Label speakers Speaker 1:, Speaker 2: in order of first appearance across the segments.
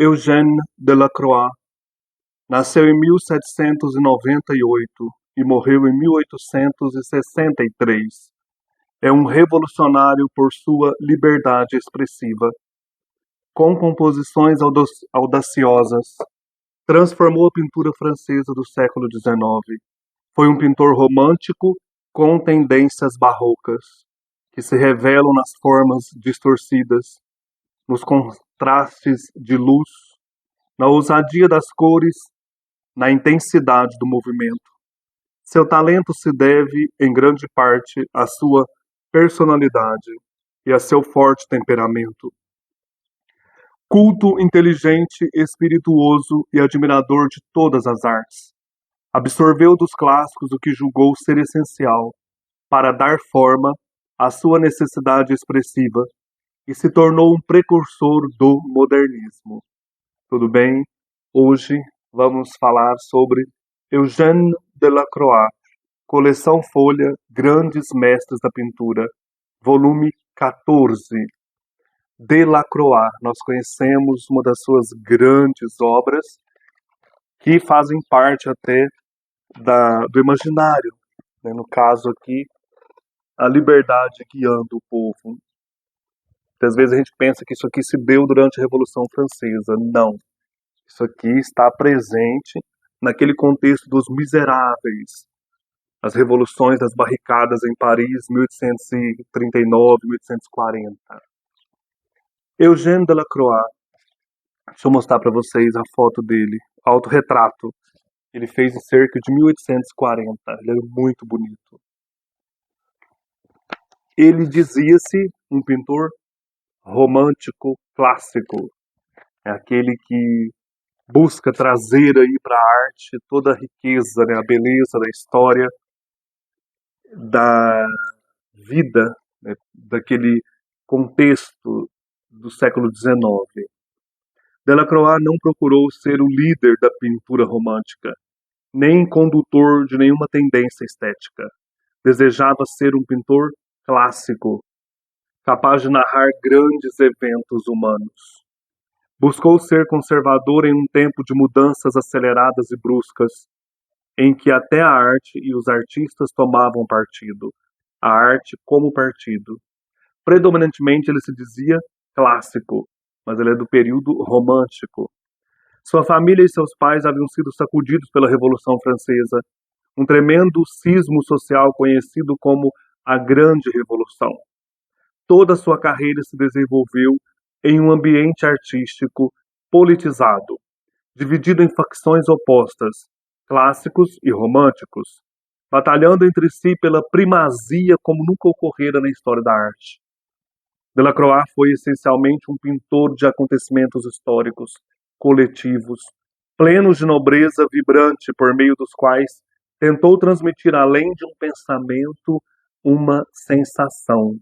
Speaker 1: Eugène Delacroix nasceu em 1798 e morreu em 1863. É um revolucionário por sua liberdade expressiva. Com composições audaciosas, transformou a pintura francesa do século XIX. Foi um pintor romântico com tendências barrocas, que se revelam nas formas distorcidas, nos contrastes de luz, na ousadia das cores, na intensidade do movimento. Seu talento se deve, em grande parte, à sua personalidade e a seu forte temperamento. Culto, inteligente, espirituoso e admirador de todas as artes, absorveu dos clássicos o que julgou ser essencial para dar forma à sua necessidade expressiva e se tornou um precursor do modernismo. Tudo bem? Hoje vamos falar sobre Eugène Delacroix, Coleção Folha, Grandes Mestres da Pintura, volume 14. Delacroix, nós conhecemos uma das suas grandes obras, que fazem parte até do imaginário, né? No caso aqui, a liberdade guiando o povo. Às vezes a gente pensa que isso aqui se deu durante a Revolução Francesa. Não. Isso aqui está presente naquele contexto dos miseráveis, as revoluções das barricadas em Paris, 1839, 1840. Eugène Delacroix, deixa eu mostrar para vocês a foto dele, autorretrato. Ele fez em cerca de 1840, ele é muito bonito. Ele dizia-se um pintor romântico clássico, é aquele que busca trazer aí para a arte toda a riqueza, né, a beleza da história, da vida, né, daquele contexto do século XIX. Delacroix não procurou ser o líder da pintura romântica, nem condutor de nenhuma tendência estética. Desejava ser um pintor clássico, capaz de narrar grandes eventos humanos. Buscou ser conservador em um tempo de mudanças aceleradas e bruscas, em que até a arte e os artistas tomavam partido, a arte como partido. Predominantemente ele se dizia clássico, mas ele é do período romântico. Sua família e seus pais haviam sido sacudidos pela Revolução Francesa, um tremendo cismo social conhecido como a Grande Revolução. Toda sua carreira se desenvolveu em um ambiente artístico politizado, dividido em facções opostas, clássicos e românticos, batalhando entre si pela primazia como nunca ocorrera na história da arte. Delacroix foi essencialmente um pintor de acontecimentos históricos, coletivos, plenos de nobreza vibrante, por meio dos quais tentou transmitir, além de um pensamento, uma sensação.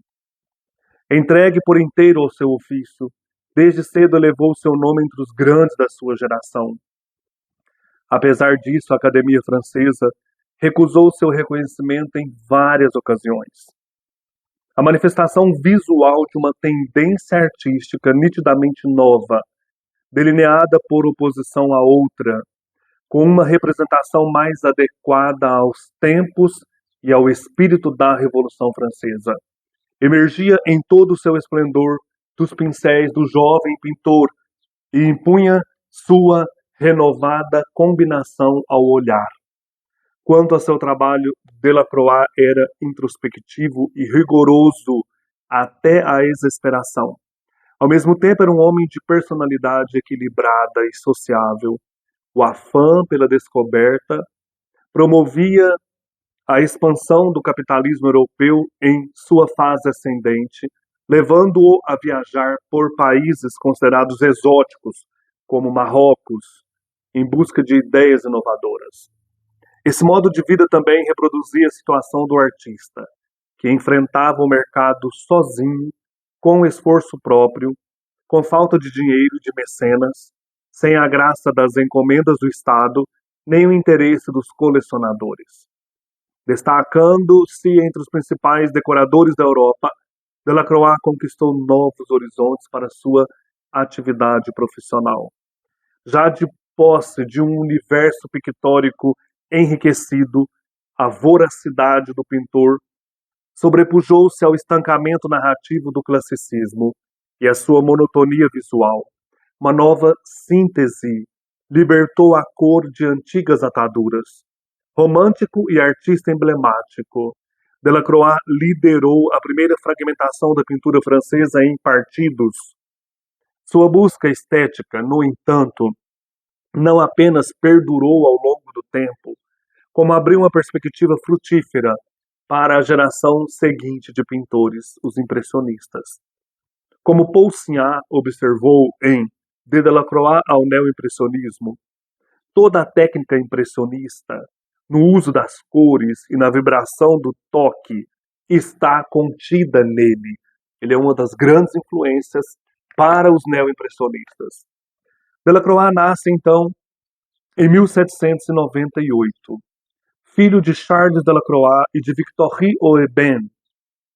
Speaker 1: Entregue por inteiro ao seu ofício, desde cedo elevou seu nome entre os grandes da sua geração. Apesar disso, a Academia Francesa recusou seu reconhecimento em várias ocasiões. A manifestação visual de uma tendência artística nitidamente nova, delineada por oposição a outra, com uma representação mais adequada aos tempos e ao espírito da Revolução Francesa, emergia em todo o seu esplendor dos pincéis do jovem pintor e impunha sua renovada combinação ao olhar. Quanto a seu trabalho, Delacroix era introspectivo e rigoroso até a exasperação. Ao mesmo tempo, era um homem de personalidade equilibrada e sociável. O afã pela descoberta promovia a expansão do capitalismo europeu em sua fase ascendente, levando-o a viajar por países considerados exóticos, como Marrocos, em busca de ideias inovadoras. Esse modo de vida também reproduzia a situação do artista, que enfrentava o mercado sozinho, com esforço próprio, com falta de dinheiro e de mecenas, sem a graça das encomendas do Estado, nem o interesse dos colecionadores. Destacando-se entre os principais decoradores da Europa, Delacroix conquistou novos horizontes para sua atividade profissional. já de posse de um universo pictórico enriquecido, a voracidade do pintor sobrepujou-se ao estancamento narrativo do classicismo e à sua monotonia visual. Uma nova síntese libertou a cor de antigas ataduras. Romântico e artista emblemático, Delacroix liderou a primeira fragmentação da pintura francesa em partidos. Sua busca estética, no entanto, não apenas perdurou ao longo do tempo, como abriu uma perspectiva frutífera para a geração seguinte de pintores, os impressionistas. Como Paul Signac observou em De Delacroix ao neoimpressionismo, toda a técnica impressionista, no uso das cores e na vibração do toque, está contida nele. Ele é uma das grandes influências para os neoimpressionistas. Delacroix nasce, então, em 1798. Filho de Charles Delacroix e de Victoire Aubin,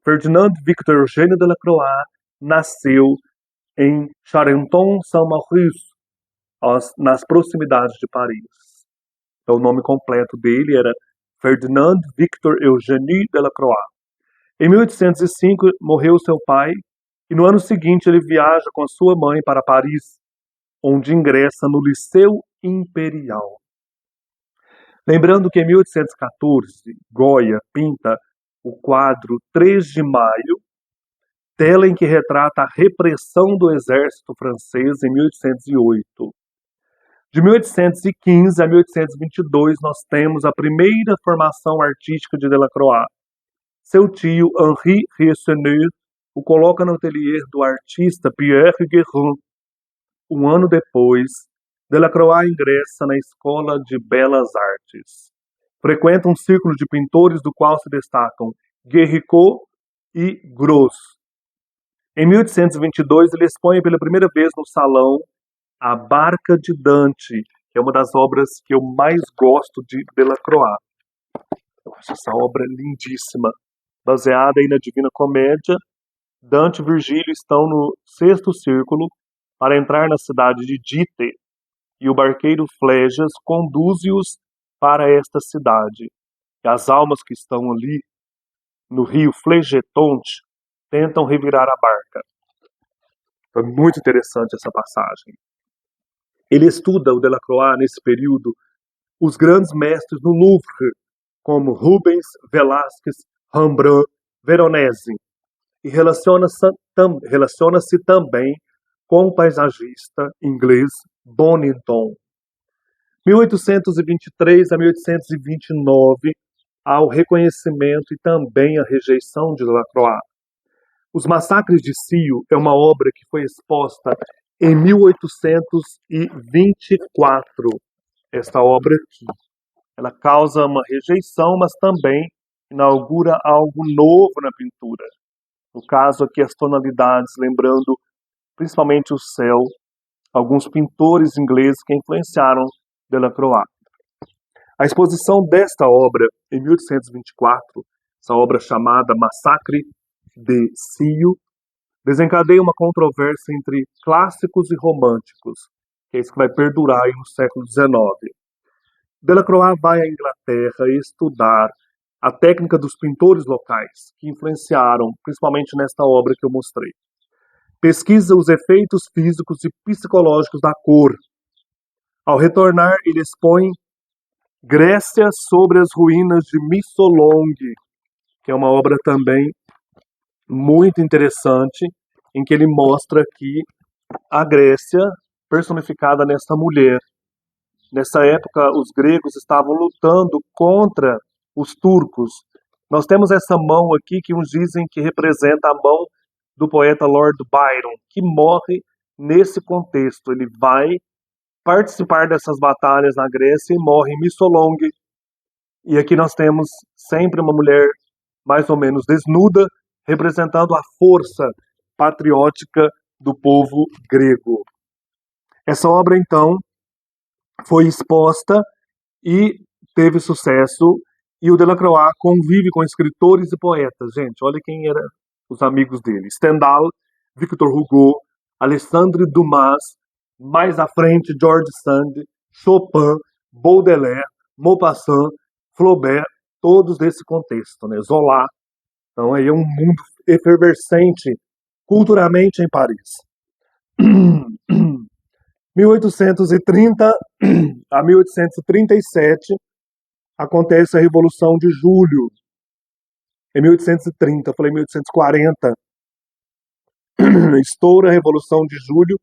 Speaker 1: Ferdinand Victor Eugène Delacroix nasceu em Charenton-Saint-Maurice, nas proximidades de Paris. Então, o nome completo dele era Ferdinand Victor Eugène Delacroix. Em 1805, morreu seu pai, e no ano seguinte ele viaja com a sua mãe para Paris, onde ingressa no Liceu Imperial. Lembrando que em 1814, Goya pinta o quadro 3 de Maio, tela em que retrata a repressão do exército francês em 1808. De 1815 a 1822, nós temos a primeira formação artística de Delacroix. Seu tio, Henri Richelieu, o coloca no ateliê do artista Pierre Guérin. Um ano depois, Delacroix ingressa na Escola de Belas Artes. Frequenta um círculo de pintores do qual se destacam Guericot e Gros. Em 1822, ele expõe pela primeira vez no Salão A Barca de Dante, que é uma das obras que eu mais gosto de Delacroix. Eu acho essa obra lindíssima. Baseada aí na Divina Comédia, Dante e Virgílio estão no sexto círculo para entrar na cidade de Dite, e o barqueiro Flégias conduze-os para esta cidade. E as almas que estão ali no rio Flegetonte tentam revirar a barca. Foi muito interessante essa passagem. Ele estuda, o Delacroix, nesse período, os grandes mestres no Louvre, como Rubens, Velázquez, Rembrandt, Veronese, e relaciona-se também com o paisagista inglês Bonington. 1823 a 1829, há o reconhecimento e também a rejeição de Delacroix. Os Massacres de Cio é uma obra que foi exposta em 1824. Esta obra aqui, ela causa uma rejeição, mas também inaugura algo novo na pintura. No caso aqui, as tonalidades, lembrando principalmente o céu, alguns pintores ingleses que influenciaram Delacroix. A exposição desta obra, em 1824, essa obra chamada Massacre de Cio, desencadeia uma controvérsia entre clássicos e românticos, que é isso que vai perdurar aí no século XIX. Delacroix vai à Inglaterra estudar a técnica dos pintores locais, que influenciaram principalmente nesta obra que eu mostrei. Pesquisa os efeitos físicos e psicológicos da cor. Ao retornar, ele expõe Grécia sobre as ruínas de Missolonghi, que é uma obra também muito interessante, em que ele mostra aqui a Grécia personificada nesta mulher. Nessa época, os gregos estavam lutando contra os turcos. Nós temos essa mão aqui que uns dizem que representa a mão do poeta Lord Byron, que morre nesse contexto. Ele vai participar dessas batalhas na Grécia e morre em Missolonghi. E aqui nós temos sempre uma mulher mais ou menos desnuda, representando a força patriótica do povo grego. Essa obra, então, foi exposta e teve sucesso, e o Delacroix convive com escritores e poetas. Gente, olha quem eram os amigos dele. Stendhal, Victor Hugo, Alexandre Dumas, Mais à frente, George Sand, Chopin, Baudelaire, Maupassant, Flaubert, todos desse contexto, né? Zola. Então aí é um mundo efervescente culturalmente em Paris. 1830 a 1837 acontece a Revolução de Julho. Em 1830, eu falei 1840, estoura a Revolução de Julho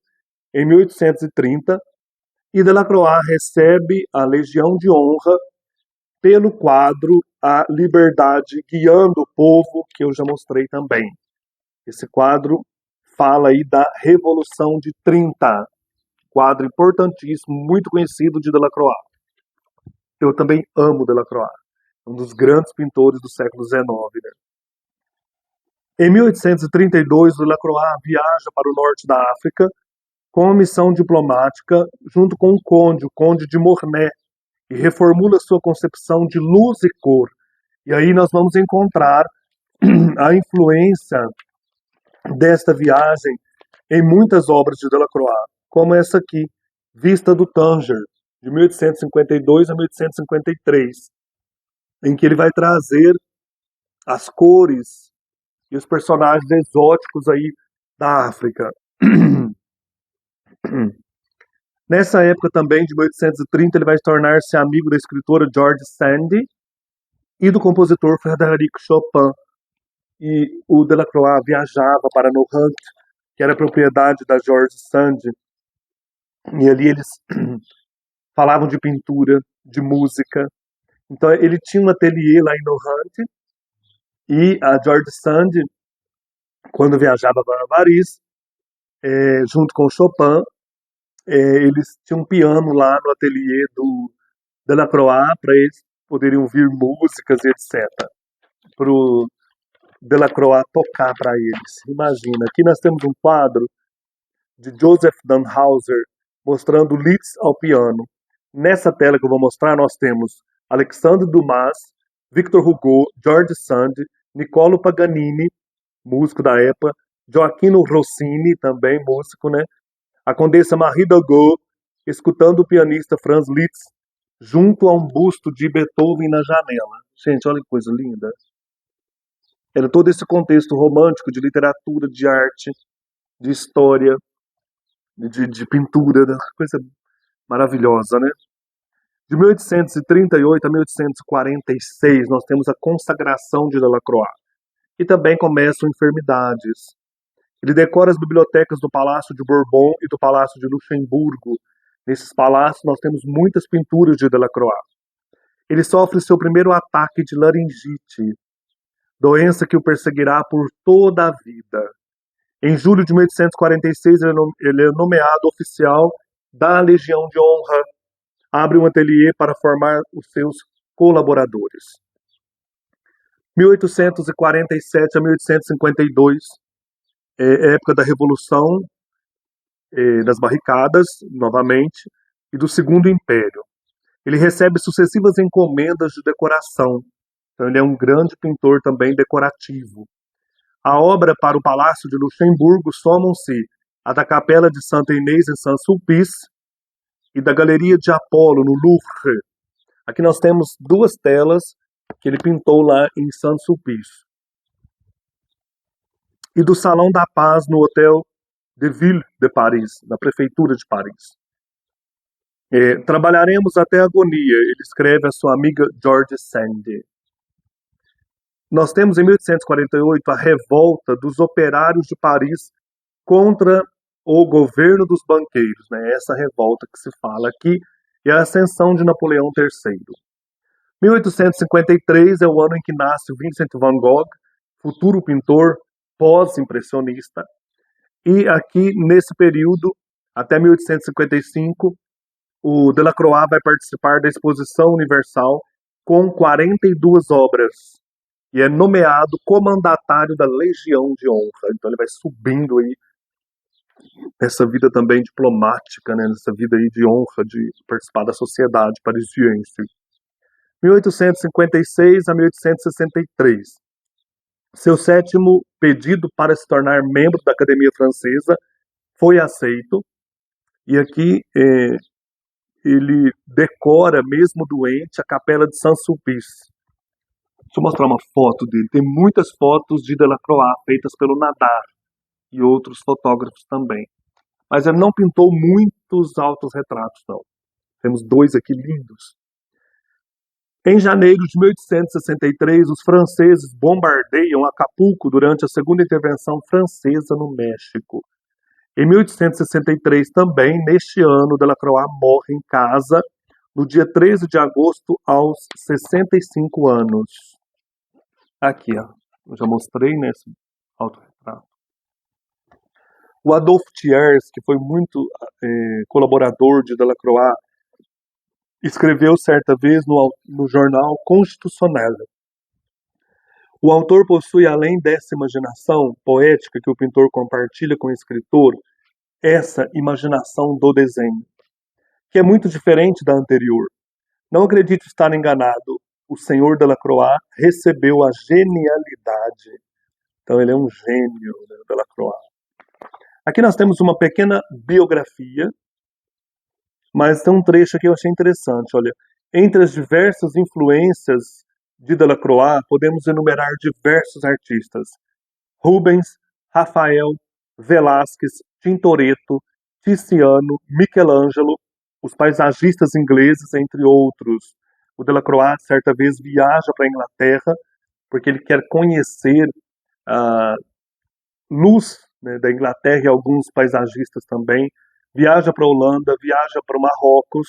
Speaker 1: em 1830 e Delacroix recebe a Legião de Honra pelo quadro A Liberdade Guiando o Povo, que eu já mostrei também. Esse quadro fala aí da Revolução de 30, quadro importantíssimo, muito conhecido de Delacroix. Eu também amo Delacroix, um dos grandes pintores do século XIX. Né? Em 1832, Delacroix viaja para o norte da África com uma missão diplomática junto com o Conde de Mornay, e reformula sua concepção de luz e cor. E aí nós vamos encontrar a influência desta viagem em muitas obras de Delacroix, como essa aqui, Vista do Tanger, de 1852 a 1853, em que ele vai trazer as cores e os personagens exóticos aí da África. Nessa época também, de 1830, ele vai tornar-se amigo da escritora George Sand e do compositor Frédéric Chopin. E o Delacroix viajava para Nohant, que era propriedade da George Sand, e ali eles falavam de pintura, de música. Então ele tinha um ateliê lá em Nohant, e a George Sand, quando viajava para Paris, junto com Chopin, eles tinham um piano lá no ateliê do Delacroix para eles poderem ouvir músicas e etc. Para o Delacroix tocar para eles. Imagina, aqui nós temos um quadro de Joseph Danhauser mostrando Liszt ao piano. Nessa tela que eu vou mostrar, nós temos Alexandre Dumas, Victor Hugo, George Sand, Niccolo Paganini, músico da época, Gioacchino Rossini, também músico, né? A Condessa Marie Dagout, escutando o pianista Franz Liszt, junto a um busto de Beethoven na janela. Gente, olha que coisa linda. Era todo esse contexto romântico de literatura, de arte, de história, de pintura, coisa maravilhosa, né? De 1838 a 1846, nós temos a consagração de Delacroix. E também começam enfermidades. Ele decora as bibliotecas do Palácio de Bourbon e do Palácio de Luxemburgo. Nesses palácios nós temos muitas pinturas de Delacroix. Ele sofre seu primeiro ataque de laringite, doença que o perseguirá por toda a vida. Em julho de 1846, ele é nomeado oficial da Legião de Honra. Abre um ateliê para formar os seus colaboradores. 1847 a 1852, época da Revolução, das barricadas, novamente, e do Segundo Império. Ele recebe sucessivas encomendas de decoração. Então ele é um grande pintor também decorativo. A obra para o Palácio de Luxemburgo somam-se a da Capela de Santa Inês em Saint-Sulpice e da Galeria de Apolo, no Louvre. Aqui nós temos duas telas que ele pintou lá em Saint-Sulpice. E do Salão da Paz no Hotel de Ville de Paris, na Prefeitura de Paris. Trabalharemos até a agonia, ele escreve a sua amiga George Sand. Nós temos em 1848 a revolta dos operários de Paris contra o governo dos banqueiros, né? Essa revolta que se fala aqui é a ascensão de Napoleão III. 1853 é o ano em que nasce Vincent van Gogh, futuro pintor pós-impressionista, e aqui nesse período, até 1855, o Delacroix vai participar da Exposição Universal com 42 obras e é nomeado comandatário da Legião de Honra. Então ele vai subindo aí nessa vida também diplomática, né? Nessa vida aí de honra de participar da sociedade parisiense. 1856 a 1863. Seu sétimo pedido para se tornar membro da Academia Francesa foi aceito E aqui ele decora, mesmo doente, a capela de Saint-Sulpice. Deixa eu mostrar uma foto dele. Tem muitas fotos de Delacroix feitas pelo Nadar e outros fotógrafos também. Mas ele não pintou muitos autorretratos, não. Temos dois aqui lindos. Em janeiro de 1863, os franceses bombardeiam Acapulco durante a segunda intervenção francesa no México. Em 1863 também, neste ano, Delacroix morre em casa, no dia 13 de agosto, aos 65 anos. Aqui, ó, eu já mostrei nesse autorretrato. O Adolphe Thiers, que foi muito colaborador de Delacroix, escreveu certa vez no jornal Constitucional: o autor possui, além dessa imaginação poética que o pintor compartilha com o escritor, essa imaginação do desenho, que é muito diferente da anterior. Não acredito estar enganado. O senhor Delacroix recebeu a genialidade. Então ele é um gênio, né, Delacroix. Aqui nós temos uma pequena biografia, mas tem um trecho aqui que eu achei interessante. Olha, entre as diversas influências de Delacroix, podemos enumerar diversos artistas: Rubens, Rafael, Velázquez, Tintoretto, Tiziano, Michelangelo, os paisagistas ingleses, entre outros. O Delacroix, certa vez, viaja para a Inglaterra porque ele quer conhecer a luz, né, da Inglaterra e alguns paisagistas também. Viaja para a Holanda, viaja para o Marrocos.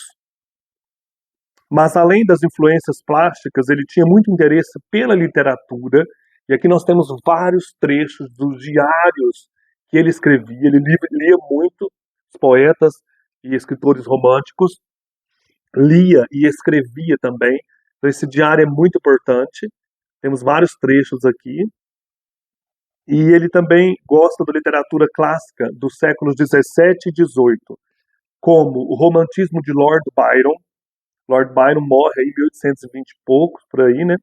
Speaker 1: Mas, além das influências plásticas, ele tinha muito interesse pela literatura. E aqui nós temos vários trechos dos diários que ele escrevia. Ele lia muito os poetas e escritores românticos, lia e escrevia também. Então esse diário é muito importante. Temos vários trechos aqui. E ele também gosta da literatura clássica dos séculos 17 e 18, como o romantismo de Lord Byron. Lord Byron morre em 1820 e poucos, por aí, né?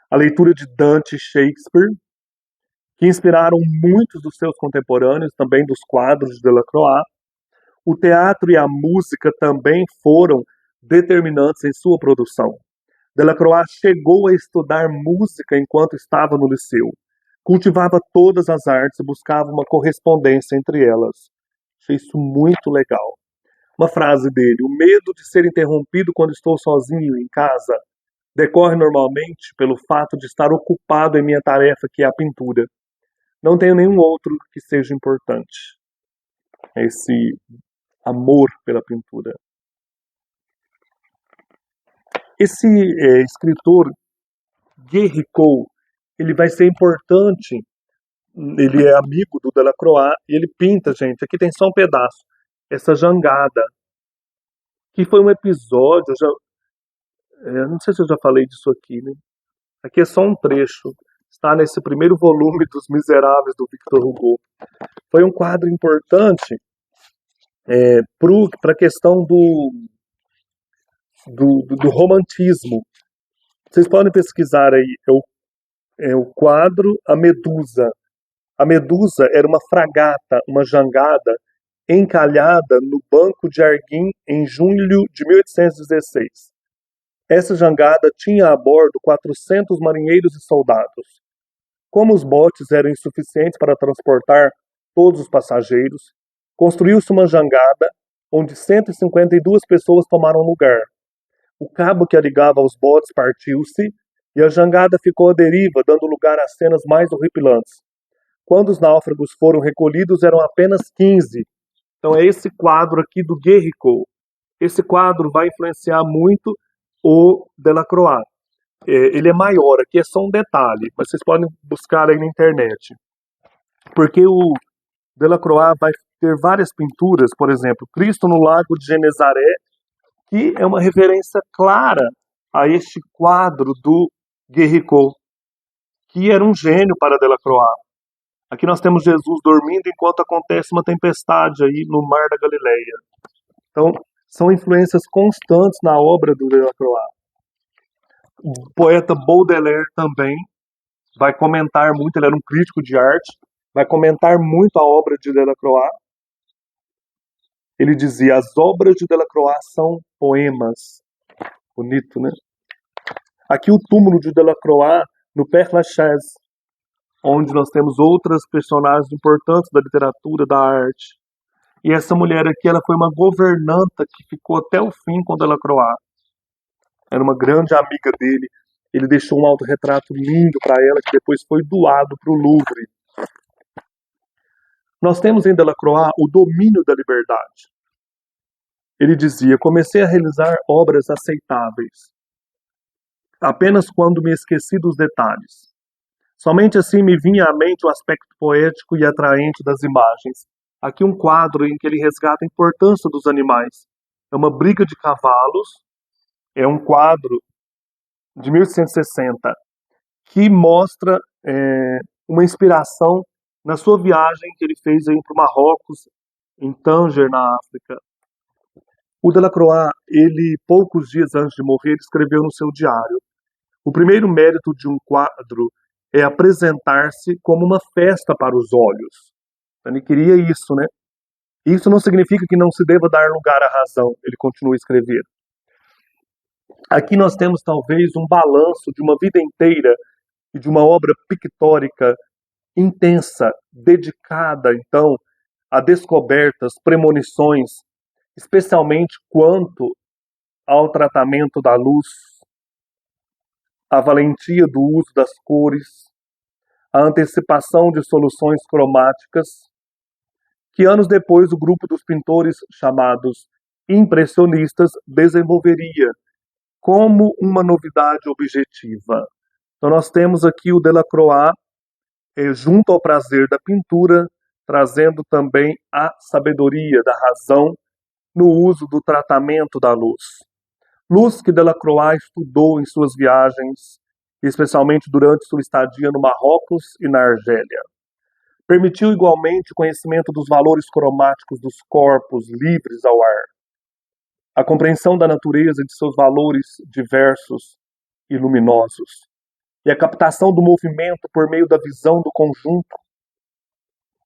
Speaker 1: A leitura de Dante e Shakespeare, que inspiraram muitos dos seus contemporâneos, também dos quadros de Delacroix. O teatro e a música também foram determinantes em sua produção. Delacroix chegou a estudar música enquanto estava no liceu. Cultivava todas as artes e buscava uma correspondência entre elas. Achei isso muito legal. Uma frase dele: o medo de ser interrompido quando estou sozinho em casa decorre normalmente pelo fato de estar ocupado em minha tarefa, que é a pintura. Não tenho nenhum outro que seja importante. Esse amor pela pintura. Esse escritor Guerricou, ele vai ser importante. Ele é amigo do Delacroix e ele pinta, gente, aqui tem só um pedaço, essa jangada, que foi um episódio, não sei se eu já falei disso aqui, né? Aqui é só um trecho, está nesse primeiro volume dos Miseráveis do Victor Hugo. Foi um quadro importante para a questão do romantismo. Vocês podem pesquisar aí, é o quadro A Medusa. A Medusa era uma fragata, uma jangada, encalhada no Banco de Arguim em julho de 1816. Essa jangada tinha a bordo 400 marinheiros e soldados. Como os botes eram insuficientes para transportar todos os passageiros, construiu-se uma jangada onde 152 pessoas tomaram lugar. O cabo que a ligava aos botes partiu-se e a jangada ficou à deriva, dando lugar a cenas mais horripilantes. Quando os náufragos foram recolhidos, eram apenas 15. Então é esse quadro aqui do Guerricou. Esse quadro vai influenciar muito o Delacroix. Ele é maior, aqui é só um detalhe, mas vocês podem buscar aí na internet. Porque o Delacroix vai ter várias pinturas, por exemplo, Cristo no Lago de Genezaré, que é uma referência clara a este quadro do Guerricou, que era um gênio para Delacroix. Aqui nós temos Jesus dormindo enquanto acontece uma tempestade aí no Mar da Galileia. Então, são influências constantes na obra do Delacroix. O poeta Baudelaire também vai comentar muito, ele era um crítico de arte, vai comentar muito a obra de Delacroix. Ele dizia: as obras de Delacroix são poemas. Bonito, né? Aqui o túmulo de Delacroix, no Père Lachaise, onde nós temos outras personagens importantes da literatura, da arte. E essa mulher aqui, ela foi uma governanta que ficou até o fim com Delacroix. Era uma grande amiga dele. Ele deixou um autorretrato lindo para ela, que depois foi doado para o Louvre. Nós temos em Delacroix o domínio da liberdade. Ele dizia: comecei a realizar obras aceitáveis, apenas quando me esqueci dos detalhes. Somente assim me vinha à mente o aspecto poético e atraente das imagens. Aqui um quadro em que ele resgata a importância dos animais. É uma briga de cavalos, é um quadro de 1860, que mostra uma inspiração na sua viagem que ele fez para o Marrocos, em Tanger, na África. O Delacroix, ele, poucos dias antes de morrer, escreveu no seu diário: o primeiro mérito de um quadro é apresentar-se como uma festa para os olhos. Ele queria isso, né? Isso não significa que não se deva dar lugar à razão, ele continua a escrever. Aqui nós temos talvez um balanço de uma vida inteira e de uma obra pictórica intensa, dedicada, então, a descobertas, premonições, especialmente quanto ao tratamento da luz, a valentia do uso das cores, a antecipação de soluções cromáticas, que anos depois o grupo dos pintores chamados impressionistas desenvolveria como uma novidade objetiva. Então nós temos aqui o Delacroix junto ao prazer da pintura, trazendo também a sabedoria da razão no uso do tratamento da luz. Luz que Delacroix estudou em suas viagens, especialmente durante sua estadia no Marrocos e na Argélia. Permitiu igualmente o conhecimento dos valores cromáticos dos corpos livres ao ar, a compreensão da natureza e de seus valores diversos e luminosos, e a captação do movimento por meio da visão do conjunto,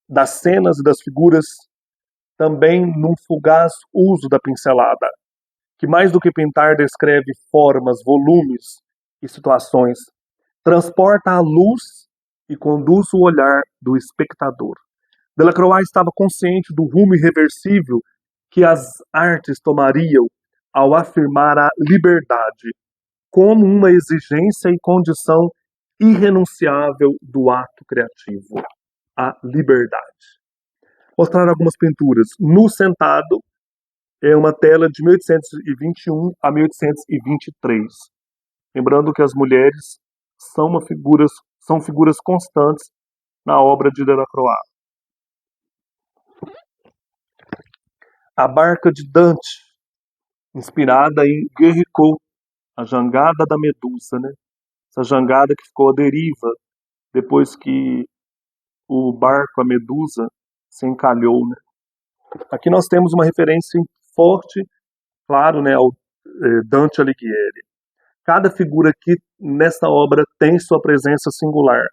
Speaker 1: das cenas e das figuras, também num fugaz uso da pincelada, que mais do que pintar descreve formas, volumes e situações, transporta a luz e conduz o olhar do espectador. Delacroix estava consciente do rumo irreversível que as artes tomariam ao afirmar a liberdade como uma exigência e condição irrenunciável do ato criativo. A liberdade. Mostrar algumas pinturas. Nu Sentado é uma tela de 1821 a 1823. Lembrando que as mulheres são figuras constantes na obra de Delacroix. A Barca de Dante, inspirada em Guerrico, a jangada da Medusa, né? Essa jangada que ficou à deriva depois que o barco, a Medusa, se encalhou, né? Aqui nós temos uma referência forte, claro, né, ao Dante Alighieri. Cada figura aqui nessa obra tem sua presença singular.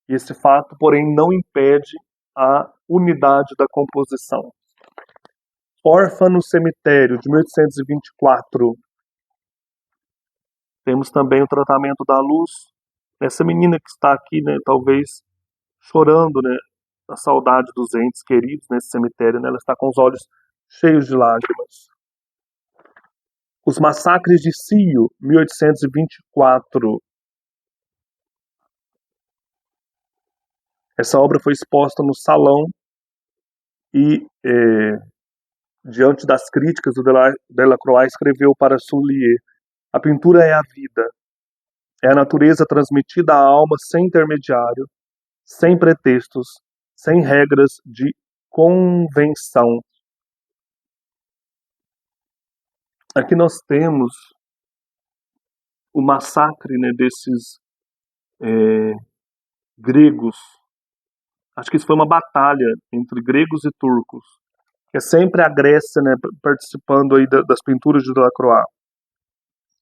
Speaker 1: E esse fato, porém, não impede a unidade da composição. Órfã no Cemitério, de 1824. Temos também o tratamento da luz. Essa menina que está aqui, né, talvez chorando, né, a saudade dos entes queridos nesse cemitério, né, ela está com os olhos cheios de lágrimas. Os Massacres de Cio, 1824. Essa obra foi exposta no salão e, diante das críticas, o Delacroix escreveu para Soulier: a pintura é a vida, é a natureza transmitida à alma sem intermediário, sem pretextos, sem regras de convenção. Aqui nós temos o massacre, né, desses gregos. Acho que isso foi uma batalha entre gregos e turcos, que é sempre a Grécia, né, participando aí das pinturas de Delacroix.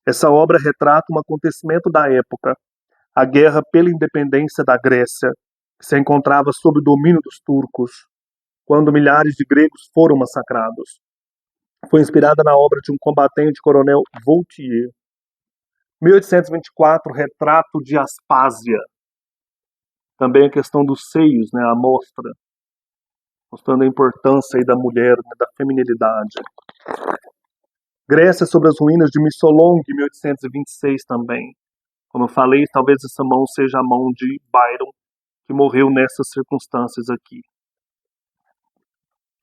Speaker 1: Essa obra retrata um acontecimento da época, a guerra pela independência da Grécia, que se encontrava sob o domínio dos turcos, quando milhares de gregos foram massacrados. Foi inspirada na obra de um combatente, Coronel Voltier. 1824, Retrato de Aspásia. Também a questão dos seios, né, a mostra, mostrando a importância aí da mulher, né, da feminilidade. Grécia sobre as ruínas de Missolong, 1826 também. Como eu falei, talvez essa mão seja a mão de Byron, que morreu nessas circunstâncias aqui.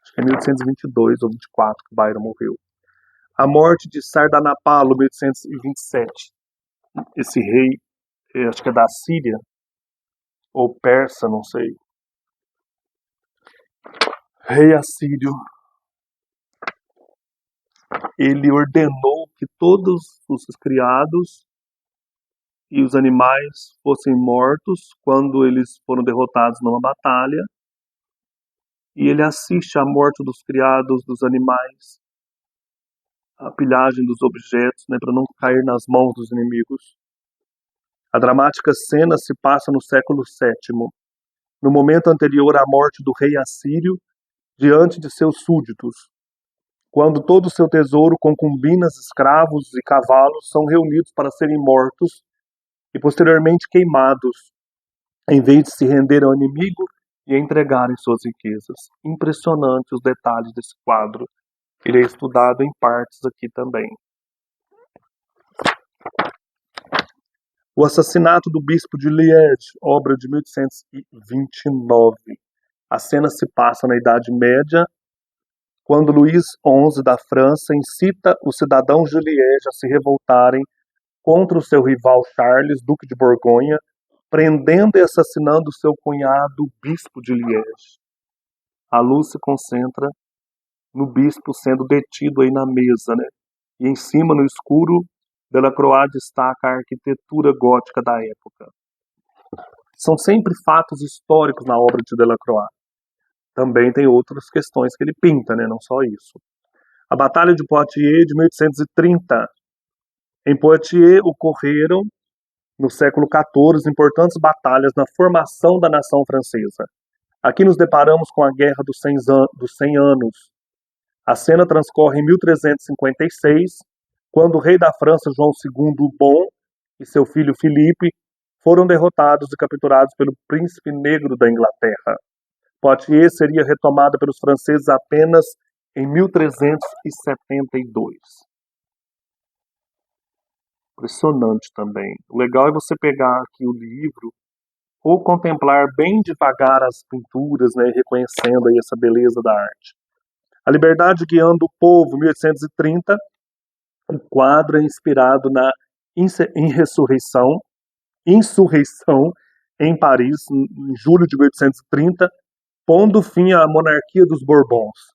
Speaker 1: Acho que é 1822 ou 24 que Byron morreu. A morte de Sardanapalo, 1827. Esse rei, acho que é da Síria, ou persa, não sei. Rei assírio. Ele ordenou que todos os criados e os animais fossem mortos quando eles foram derrotados numa batalha. E ele assiste à morte dos criados, dos animais, a pilhagem dos objetos, né, para não cair nas mãos dos inimigos. A dramática cena se passa no século VII, no momento anterior à morte do rei assírio, diante de seus súditos, quando todo o seu tesouro, concubinas, escravos e cavalos são reunidos para serem mortos e posteriormente queimados, em vez de se render ao inimigo e entregarem suas riquezas. Impressionante os detalhes desse quadro. Ele é estudado em partes aqui também. O assassinato do bispo de Liège, obra de 1829. A cena se passa na Idade Média, quando Luís XI da França incita os cidadãos de Liège a se revoltarem contra o seu rival Charles, duque de Borgonha, prendendo e assassinando seu cunhado, bispo de Liège. A luz se concentra no bispo sendo detido aí na mesa, né? E em cima, no escuro, Delacroix destaca a arquitetura gótica da época. São sempre fatos históricos na obra de Delacroix. Também tem outras questões que ele pinta, né? Não só isso. A Batalha de Poitiers, de 1830. Em Poitiers ocorreram, no século XIV, importantes batalhas na formação da nação francesa. Aqui nos deparamos com a Guerra dos 100 Anos. A cena transcorre em 1356, quando o rei da França, João II o Bom, e seu filho Filipe foram derrotados e capturados pelo príncipe negro da Inglaterra. Poitiers seria retomada pelos franceses apenas em 1372. Impressionante também. O legal é você pegar aqui o livro ou contemplar bem devagar as pinturas, né, reconhecendo aí essa beleza da arte. A Liberdade Guiando o Povo, 1830. O quadro é inspirado na insurreição em Paris, em julho de 1830, pondo fim à monarquia dos Bourbons.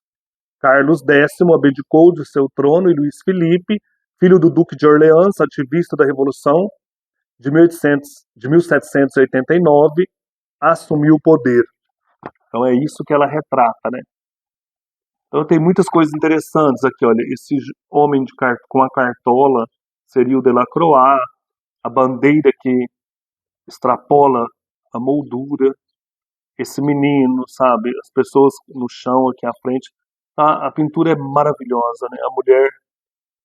Speaker 1: Carlos X abdicou de seu trono e Luís Felipe, filho do Duque de Orleans, ativista da Revolução de 1789, assumiu o poder. Então é isso que ela retrata, né? Então tem muitas coisas interessantes aqui, olha, esse homem com a cartola seria o Delacroix, a bandeira que extrapola a moldura, esse menino, sabe, as pessoas no chão aqui à frente, a pintura é maravilhosa, né? A mulher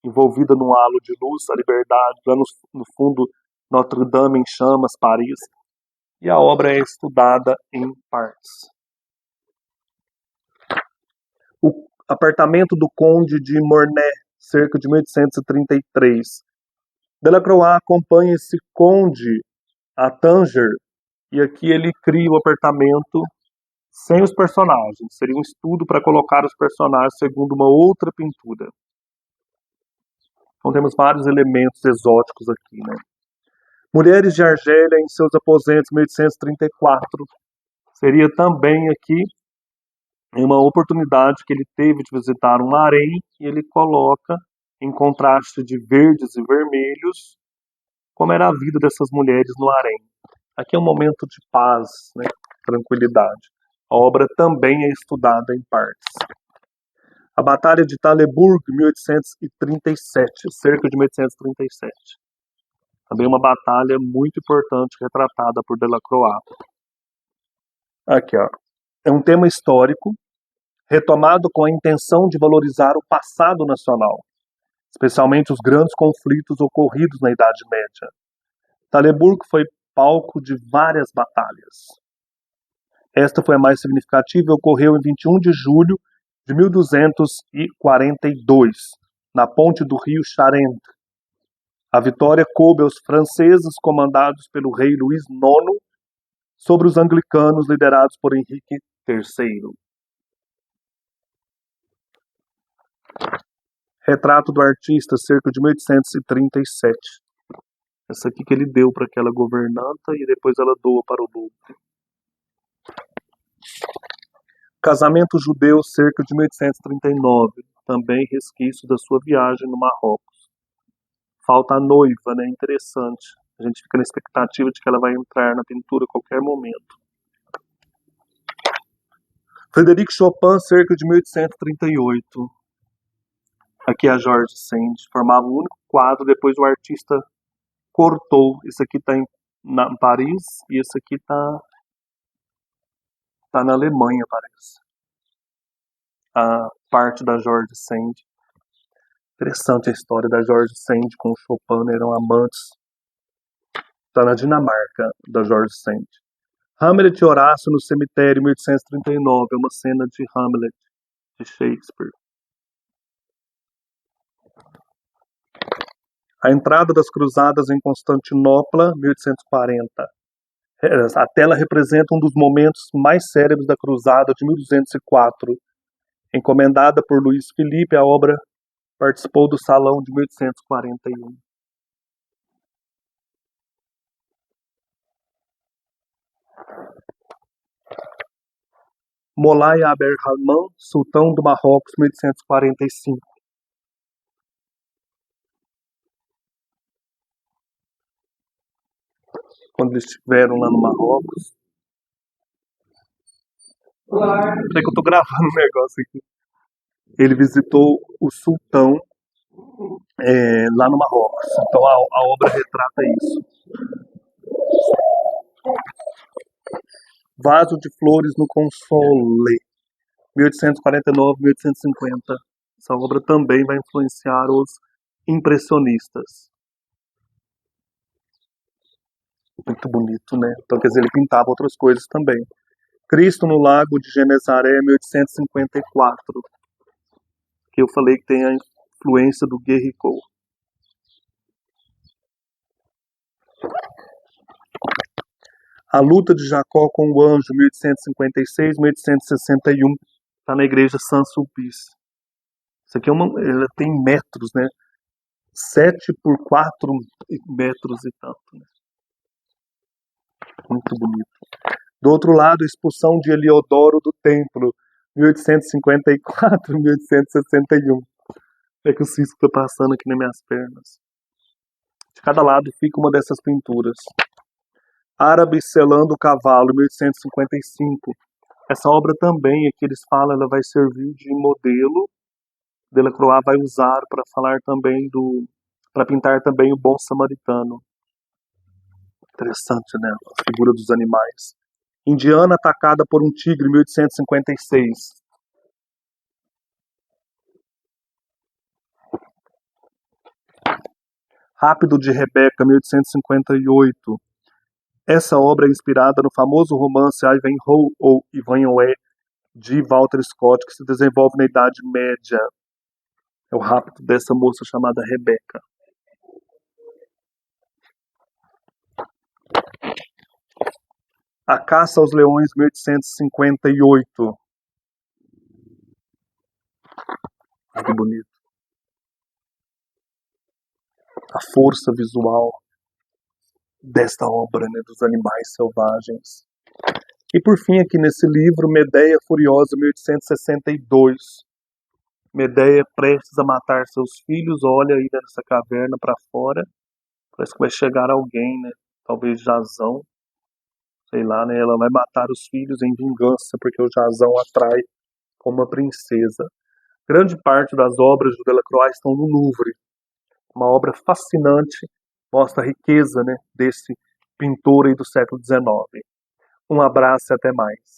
Speaker 1: envolvida num halo de luz, a liberdade, lá no fundo Notre Dame em chamas, Paris, e a obra é estudada em partes. O apartamento do Conde de Mornay, cerca de 1833. Delacroix acompanha esse conde a Tanger, e aqui ele cria o apartamento sem os personagens. Seria um estudo para colocar os personagens segundo uma outra pintura. Então temos vários elementos exóticos aqui, né? Mulheres de Argélia em seus aposentos, 1834. Seria também aqui uma oportunidade que ele teve de visitar um harém e ele coloca em contraste de verdes e vermelhos como era a vida dessas mulheres no harém. Aqui é um momento de paz, né? Tranquilidade. A obra também é estudada em partes. A Batalha de Thalebourg, 1837, cerca de 1837. Também uma batalha muito importante retratada por Delacroix. Aqui, ó. É um tema histórico retomado com a intenção de valorizar o passado nacional, especialmente os grandes conflitos ocorridos na Idade Média. Taleburgo foi palco de várias batalhas. Esta foi a mais significativa e ocorreu em 21 de julho de 1242, na ponte do rio Charente. A vitória coube aos franceses comandados pelo rei Luís IX sobre os anglicanos liderados por Henrique III. Retrato do artista, cerca de 1837. Essa aqui que ele deu para aquela governanta e depois ela doa para o Louvre. Casamento judeu, cerca de 1839. Também resquício da sua viagem no Marrocos. Falta a noiva, né? Interessante. A gente fica na expectativa de que ela vai entrar na pintura a qualquer momento. Frederic Chopin, cerca de 1838. Aqui a George Sand. Formava um único quadro, depois o artista cortou. Esse aqui está em Paris e esse aqui está na Alemanha, parece. A parte da George Sand. Interessante a história da George Sand com o Chopin, eram amantes. Está na Dinamarca, da George Sand. Hamlet e Horácio no cemitério, 1839. É uma cena de Hamlet, de Shakespeare. A entrada das cruzadas em Constantinopla, 1840. A tela representa um dos momentos mais célebres da cruzada de 1204. Encomendada por Luís Filipe, a obra participou do Salão de 1841. Moulay Abrahman, sultão do Marrocos, 1845. Quando eles estiveram lá no Marrocos. Peraí que eu tô gravando um negócio aqui. Ele visitou o sultão lá no Marrocos. Então a obra retrata isso. Vaso de flores no Console, 1849-1850. Essa obra também vai influenciar os impressionistas. Muito bonito, né? Então, quer dizer, ele pintava outras coisas também. Cristo no Lago de Genesaré, 1854. Que eu falei que tem a influência do Guerrico. A luta de Jacó com o anjo, 1856-1861. Está na igreja Saint-Sulpice. Isso aqui ela tem metros, né? 7 por 4 metros e tanto. Né? Muito bonito. Do outro lado, a expulsão de Heliodoro do templo, 1854-1861. É que o cisco está passando aqui nas minhas pernas. De cada lado fica uma dessas pinturas. Árabes selando o cavalo, 1855. Essa obra também, aqui eles falam, ela vai servir de modelo. Delacroix vai usar para falar também para pintar também o bom samaritano. Interessante, né? A figura dos animais. Indiana atacada por um tigre, 1856. Rápido de Rebeca, 1858. Essa obra é inspirada no famoso romance Ivanhoe ou Ivanhoe de Walter Scott, que se desenvolve na Idade Média. É o rapto dessa moça chamada Rebeca. A Caça aos Leões, 1858. Que bonito. A força visual desta obra, né, dos animais selvagens. E por fim, aqui nesse livro, Medeia Furiosa, 1862. Medeia prestes a matar seus filhos, olha aí nessa caverna para fora. Parece que vai chegar alguém, né? Talvez Jasão. Sei lá, né? Ela vai matar os filhos em vingança, porque o Jasão atrai como uma princesa. Grande parte das obras do Delacroix estão no Louvre. Uma obra fascinante, mostra a riqueza, né, desse pintor aí do século XIX. Um abraço e até mais.